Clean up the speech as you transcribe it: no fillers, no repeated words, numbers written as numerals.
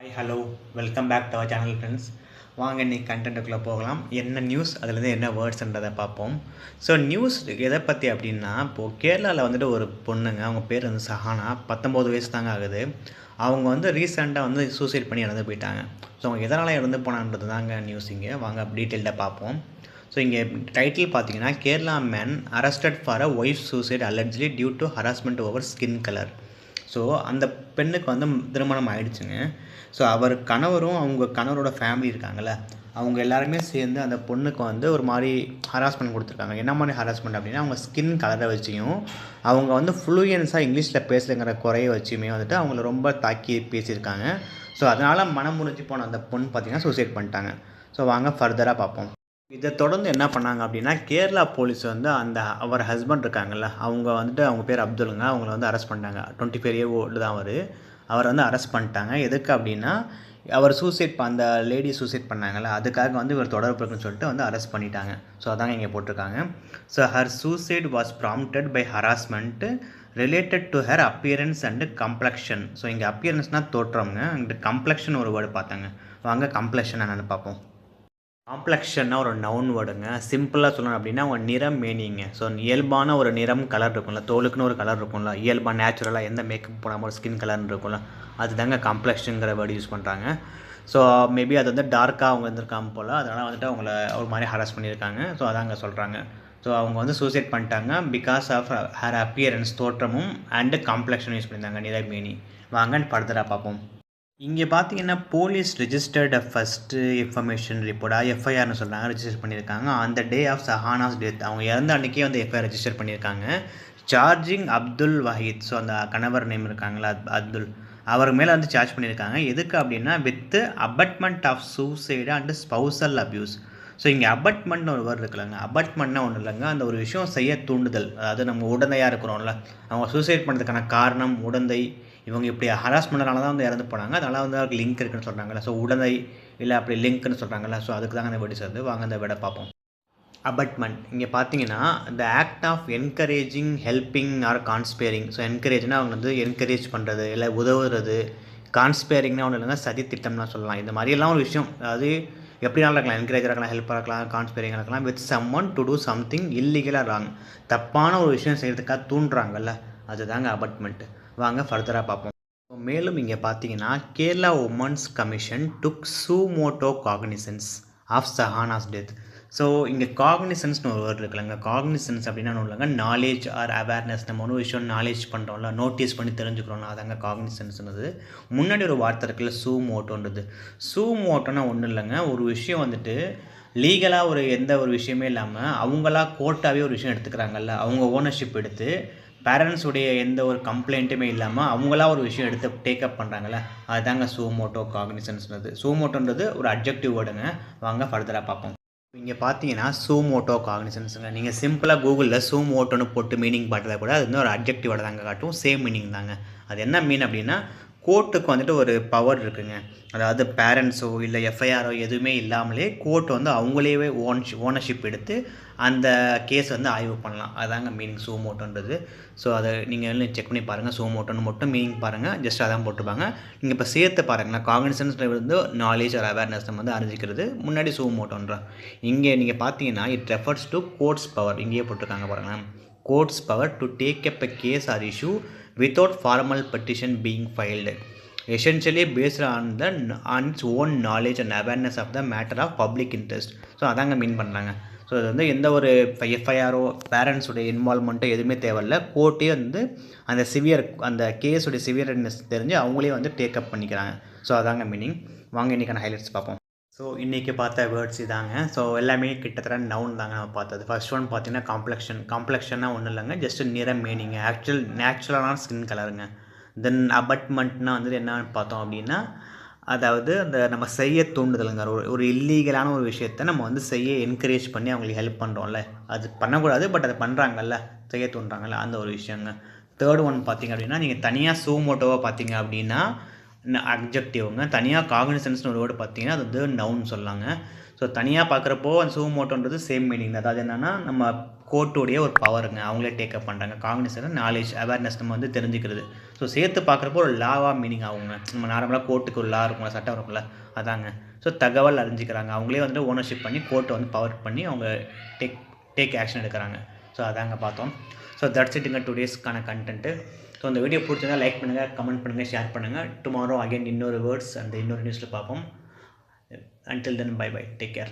Hi hello welcome back to our channel friends. வாங்க இன்றைக்கி கண்டென்ட்டுக்குள்ளே போகலாம். என்ன நியூஸ், அதுலேருந்து என்ன வேர்ட்ஸ்ன்றதை பார்ப்போம். ஸோ நியூஸ் எதை பற்றி அப்படின்னா, இப்போது கேரளாவில் வந்துட்டு ஒரு பொண்ணுங்க, அவங்க பேர் வந்து சஹானா, 19 வயசு தாங்க ஆகுது. அவங்க வந்து ரீசெண்டாக வந்து சூசைட் பண்ணி இறந்து போயிட்டாங்க. ஸோ அவங்க எதனால் இறந்து போனான்றது தாங்க நியூஸ். இங்கே வாங்க டீட்டெயில்டாக பார்ப்போம். ஸோ இங்கே டைட்டில் பார்த்தீங்கன்னா, Kerala man arrested for a wife suicide allegedly due to harassment over skin colour. So அந்த பெண்ணுக்கு வந்து திருமணம் ஆயிடுச்சுங்க. ஸோ அவர் கணவரும் அவங்க கணவரோட ஃபேமிலி இருக்காங்கள்ல, அவங்க எல்லாருமே சேர்ந்து அந்த பொண்ணுக்கு வந்து ஒரு மாதிரி ஹராஸ்மெண்ட் கொடுத்துருக்காங்க. என்ன மாதிரி ஹராஸ்மெண்ட் அப்படின்னா, அவங்க ஸ்கின் கலரை வச்சியும் அவங்க வந்து ஃப்ளூயன்ஸாக இங்கிலீஷில் பேசுகிறங்கிற குறைய வச்சுமே வந்துட்டு அவங்கள ரொம்ப தாக்கி பேசியிருக்காங்க. ஸோ அதனால் மனம் முறிஞ்சு போன அந்த பொண்ணு பார்த்திங்கன்னா சூசைட் பண்ணிட்டாங்க. ஸோ வாங்க ஃபர்தராக பார்ப்போம். இதை தொடர்ந்து என்ன பண்ணாங்க அப்படின்னா, கேரளா போலீஸ் வந்து அவர் ஹஸ்பண்ட் இருக்காங்கல்ல, அவங்க வந்துட்டு அவங்க பேர் அப்துல்லுங்க, அவங்கள வந்து அரெஸ்ட் பண்ணிட்டாங்க. 25 இயர் ஓல்டு தான் அவரை வந்து அரெஸ்ட் பண்ணிட்டாங்க. எதுக்கு அப்படின்னா, அவர் அந்த லேடி சூசைட் பண்ணாங்கல்ல, அதுக்காக வந்து இவர் தொடர்பு இருக்குன்னு சொல்லிட்டு வந்து அரெஸ்ட் பண்ணிட்டாங்க. ஸோ அதாங்க இங்கே போட்டிருக்காங்க. So her suicide was prompted by harassment related to her appearance and complexion. So இங்கே அப்பியரன்ஸ்னால் தோற்றம்ங்க, இங்கே கம்ப்ளெக்ஷன் ஒரு வேர்டு பார்த்தாங்க. வாங்க கம்ப்ளெக்ஷன் என்னென்னு பார்ப்போம். காம்ப்ளெக்ஷன்னா ஒரு நவுன் வேர்டுங்க. சிம்பிளாக சொல்லணும் அப்படின்னா அவங்க நிறம் மேனிங்க. ஸோ இயல்பான ஒரு நிறம் கலர் இருக்கும்ல, தோலுக்குன்னு ஒரு கலர் இருக்கும்ல, இயல்பாக நேச்சுரலாக எந்த மேக்கப் போடாமல் ஒரு ஸ்கின் கலர்னு இருக்கும்ல, அதுதாங்க காம்ப்ளெக்ஷனுங்கிற வேர்டு யூஸ் பண்ணுறாங்க. ஸோ மேபி அது வந்து டார்க்காக அவங்க இருந்திருக்காங்க போல், அதனால் வந்துட்டு அவங்கள ஒரு மாதிரி ஹராஸ் பண்ணியிருக்காங்க. ஸோ அதாங்க சொல்கிறாங்க. ஸோ அவங்க வந்து சூசைட் பண்ணிட்டாங்க பிகாஸ் ஆஃப் ஹர் அப்பியரன்ஸ் தோற்றமும் அண்டு காம்ப்ளெக்ஷன் யூஸ் பண்ணியிருந்தாங்க, நிறம் மேனி. வாங்க ஃபர்தராக பார்ப்போம். இங்கே பார்த்தீங்கன்னா போலீஸ் ரிஜிஸ்டர்ட் ஃபஸ்ட்டு இன்ஃபர்மேஷன் ரிப்போர்ட்டாக எஃப்ஐஆர்னு சொல்கிறாங்க, ரிஜிஸ்டர் பண்ணியிருக்காங்க. அந்த டே ஆஃப் சஹானாஸ் டெத், அவங்க இறந்த அன்றைக்கே வந்து எஃப்ஐஆர் ரிஜிஸ்டர் பண்ணியிருக்காங்க. சார்ஜிங் அப்துல் வஹீத், ஸோ அந்த கணவர் நேம் இருக்காங்களா அப்துல், அவர் மேலே வந்து சார்ஜ் பண்ணியிருக்காங்க. எதுக்கு அப்படின்னா, with abetment of suicide and spousal abuse. So இங்கே அபட்மெண்ட்னு ஒரு வேர்டு இருக்குல்லங்க, அபட்மெண்ட்னா ஒன்றும் இல்லைங்க, அந்த ஒரு விஷயம் செய்ய தூண்டுதல். அதாவது நம்ம உடந்தையாக இருக்கிறோம்ல, அவங்க சூசைட் பண்ணுறதுக்கான காரணம் உடந்தை, இவங்க இப்படி ஹராஸ் பண்ணனால தான் வந்து இறந்து போனாங்க, அதனால் வந்து அவருக்கு லிங்க் இருக்குன்னு சொல்கிறாங்கல்ல, ஸோ உடனே இல்லை அப்படி லிங்க்னு சொல்கிறாங்கல்ல, ஸோ அதுக்கு தாங்க அந்த வேர்டு சேர்ந்து. வாங்க அந்த வேர்டை பார்ப்போம். அபட்மெண்ட் இங்கே பார்த்தீங்கன்னா, இந்த act of encouraging, helping or conspiring. So என்கரேஜ்னா அவங்க வந்து என்கரேஜ் பண்ணுறது, இல்லை உதவுறது. கான்ஸ்பேரிங்னா ஒன்று இல்லைங்க, சதி திட்டம்லாம் சொல்லலாம். இந்த மாதிரியெல்லாம் ஒரு விஷயம், அதாவது எப்படினாலும் இருக்கலாம், என்கரேஜாக இருக்கலாம், ஹெல்ப்பாக இருக்கலாம், கான்ஸ்பேரிங்காக இருக்கலாம், with someone to do something இல்லீகலாக ராங். தப்பான ஒரு விஷயம் செய்கிறதுக்காக தூண்டுறாங்கல்ல, அதுதாங்க அபட்மெண்ட். வாங்க ஃபர்தராக பார்ப்போம். மேலும் இங்கே பார்த்தீங்கன்னா, Kerala women's commission took suo motu cognizance of Shahana's death. So இங்கே காக்னிசன்ஸ்னு ஒரு வேர்டு இருக்குல்லங்க, காக்னிசன்ஸ் அப்படின்னா ஒன்றும் இல்லைங்க, நாலேஜ் ஆர் அவேர்னஸ். நம்ம ஒரு விஷயம் நாலேஜ் பண்ணுறோம்ல, நோட்டீஸ் பண்ணி தெரிஞ்சுக்கிறோம்ல, அதாங்க காக்னிசன்ஸ்ன்றது. முன்னாடி ஒரு வார்த்தை இருக்குல்ல, சூமோட்டோன்றது. சூமோட்டோன்னா ஒன்றும் இல்லைங்க, ஒரு விஷயம் வந்துட்டு லீகலாக ஒரு எந்த ஒரு விஷயமே இல்லாமல் அவங்களா கோர்ட்டாகவே ஒரு விஷயம் எடுத்துக்கிறாங்கல்ல, அவங்க ஓனர்ஷிப் எடுத்து பேரண்ட்ஸுடைய எந்த ஒரு கம்ப்ளைண்ட்டுமே இல்லாமல் அவங்களா ஒரு விஷயம் எடுத்து டேக்கப் பண்ணுறாங்கல்ல, அதுதாங்க சூமோட்டோ காக்னிசன்ஸ்ன்றது. சூமோட்டோன்றது ஒரு அப்ஜெக்டிவ் வேர்டுங்க. வாங்க ஃபர்தராக பார்ப்போம். இங்கே பார்த்தீங்கன்னா சூமோட்டோ காக்னிசன்ஸுங்க, நீங்கள் சிம்பிளாக கூகுளில் சூமோட்டோன்னு போட்டு மீனிங் பார்த்ததை கூட அது வந்து ஒரு அப்ஜெக்டிவ் வேர்டு தாங்க காட்டும், சேம் மீனிங் தாங்க. அது என்ன மீன் அப்படின்னா, கோர்ட்டுக்கு வந்துட்டு ஒரு பவர் இருக்குங்க. அதாவது பேரண்ட்ஸோ இல்லை எஃப்ஐஆரோ எதுவுமே இல்லாமலே கோர்ட் வந்து அவங்களே ஓனர்ஷிப் எடுத்து அந்த கேஸ் வந்து ஆய்வு பண்ணலாம். அதாங்க மீனிங் சூமோட்டோன்றது. ஸோ அதை நீங்கள் செக் பண்ணி பாருங்கள், சூமோட்டோன்னு மட்டும் மீனிங் பாருங்கள், ஜஸ்ட் அதான் போட்டுருப்பாங்க. நீங்கள் இப்போ சேர்த்து பாருங்களேன், காக்னிசன்ஸ் வந்து நாலேஜ் ஆர் அவேர்னஸ் நம்ம வந்து அறிஞ்சிக்கிறது, முன்னாடி சூமோட்டோன்ற. இங்கே நீங்கள் பார்த்தீங்கன்னா it refers to courts power, இங்கேயே போட்டிருக்காங்க பாருங்களேன், courts power to take up a case or issue without formal petition being filed, essentially based on its own knowledge and awareness of the matter of public interest. So அதாங்க மீன் பண்ணுறாங்க. So அது வந்து எந்த ஒரு எஃப்ஐஆரோ பேரண்ட்ஸுடைய இன்வால்மெண்ட்டோ எதுவுமே தேவையில்ல, கோர்ட்டே வந்து அந்த கேஸுடைய சிவியர்னஸ் தெரிஞ்சு அவங்களே வந்து டேக்கப் பண்ணிக்கிறாங்க. ஸோ அதாங்க மீனிங். வாங்க இன்றைக்கான ஹைலைட்ஸ் பார்ப்போம். ஸோ இன்றைக்கி பார்த்த வேர்ட்ஸ் இதாங்க. ஸோ எல்லாமே கிட்டத்தட்ட நவுன் தாங்க நம்ம பார்த்தது. ஃபர்ஸ்ட் ஒன் பார்த்தீங்கன்னா காம்ப்ளெக்ஷன்னா ஒன்றும் இல்லைங்க, ஜஸ்ட் நிறம் மீனிங், நேச்சுரலான ஸ்கின் கலருங்க. தென் அபட்மெண்ட்னா வந்துட்டு என்னன்னு பார்த்தோம் அப்படின்னா, அதாவது அந்த நம்ம செய்ய தூண்டுதலுங்க, ஒரு இல்லீகலான ஒரு விஷயத்தை நம்ம வந்து செய்ய என்கரேஜ் பண்ணி அவங்களுக்கு ஹெல்ப் பண்ணுறோம்ல, அது பண்ணக்கூடாது பட் அதை பண்ணுறாங்கல்ல, செய்ய தூண்டுறாங்கல்ல, அந்த ஒரு விஷயங்க. தேர்ட் ஒன் பார்த்திங்க அப்படின்னா, நீங்கள் தனியாக சூமோட்டோவாக பார்த்தீங்க அப்படின்னா அப்ஜெக்டிவ்ங்க, தனியாக காக்னிசன்ஸ்னு ஒரு வேர்டு பார்த்தீங்கன்னா அது வந்து நவுன் சொல்லாங்க. ஸோ தனியாக பார்க்குறப்போ அந்த சூமோட்டோன்றது சேம் மீனிங் தான். அதாவது என்னென்னா நம்ம கோர்ட்டுடைய ஒரு பவருங்க, அவங்களே டேக்கப் பண்ணுறாங்க. காக்னிசன் நாலேஜ் அவேர்னஸ் நம்ம வந்து தெரிஞ்சுக்கிறது. ஸோ சேர்த்து பார்க்குறப்போ ஒரு லாவாக மீனிங் ஆகுங்க. நம்ம நார்மலாக கோர்ட்டுக்கு ஒரு லா இருக்கும்ல, சட்டம் இருக்கும்ல, அதாங்க. ஸோ தகவல் அறிஞ்சிக்கிறாங்க. அவங்களே வந்துட்டு ஓனர்ஷிப் பண்ணி கோர்ட்டை வந்து பவர் பண்ணி அவங்க டேக் ஆக்ஷன் எடுக்கிறாங்க. ஸோ அதாங்க பார்த்தோம். ஸோ தட்ஸ் இட்டுங்க டுடேஸ்க்கான கண்டென்ட்டு. ஸோ இந்த வீடியோ பிடிச்சிருந்தா லைக் பண்ணுங்கள், கமெண்ட் பண்ணுங்கள், ஷேர் பண்ணுங்கள். டுமாரோ அகைன் இன்னொரு வேர்ட்ஸ் அந்த இன்னொரு நியூஸில் பார்ப்போம். Until then, bye bye. Take care.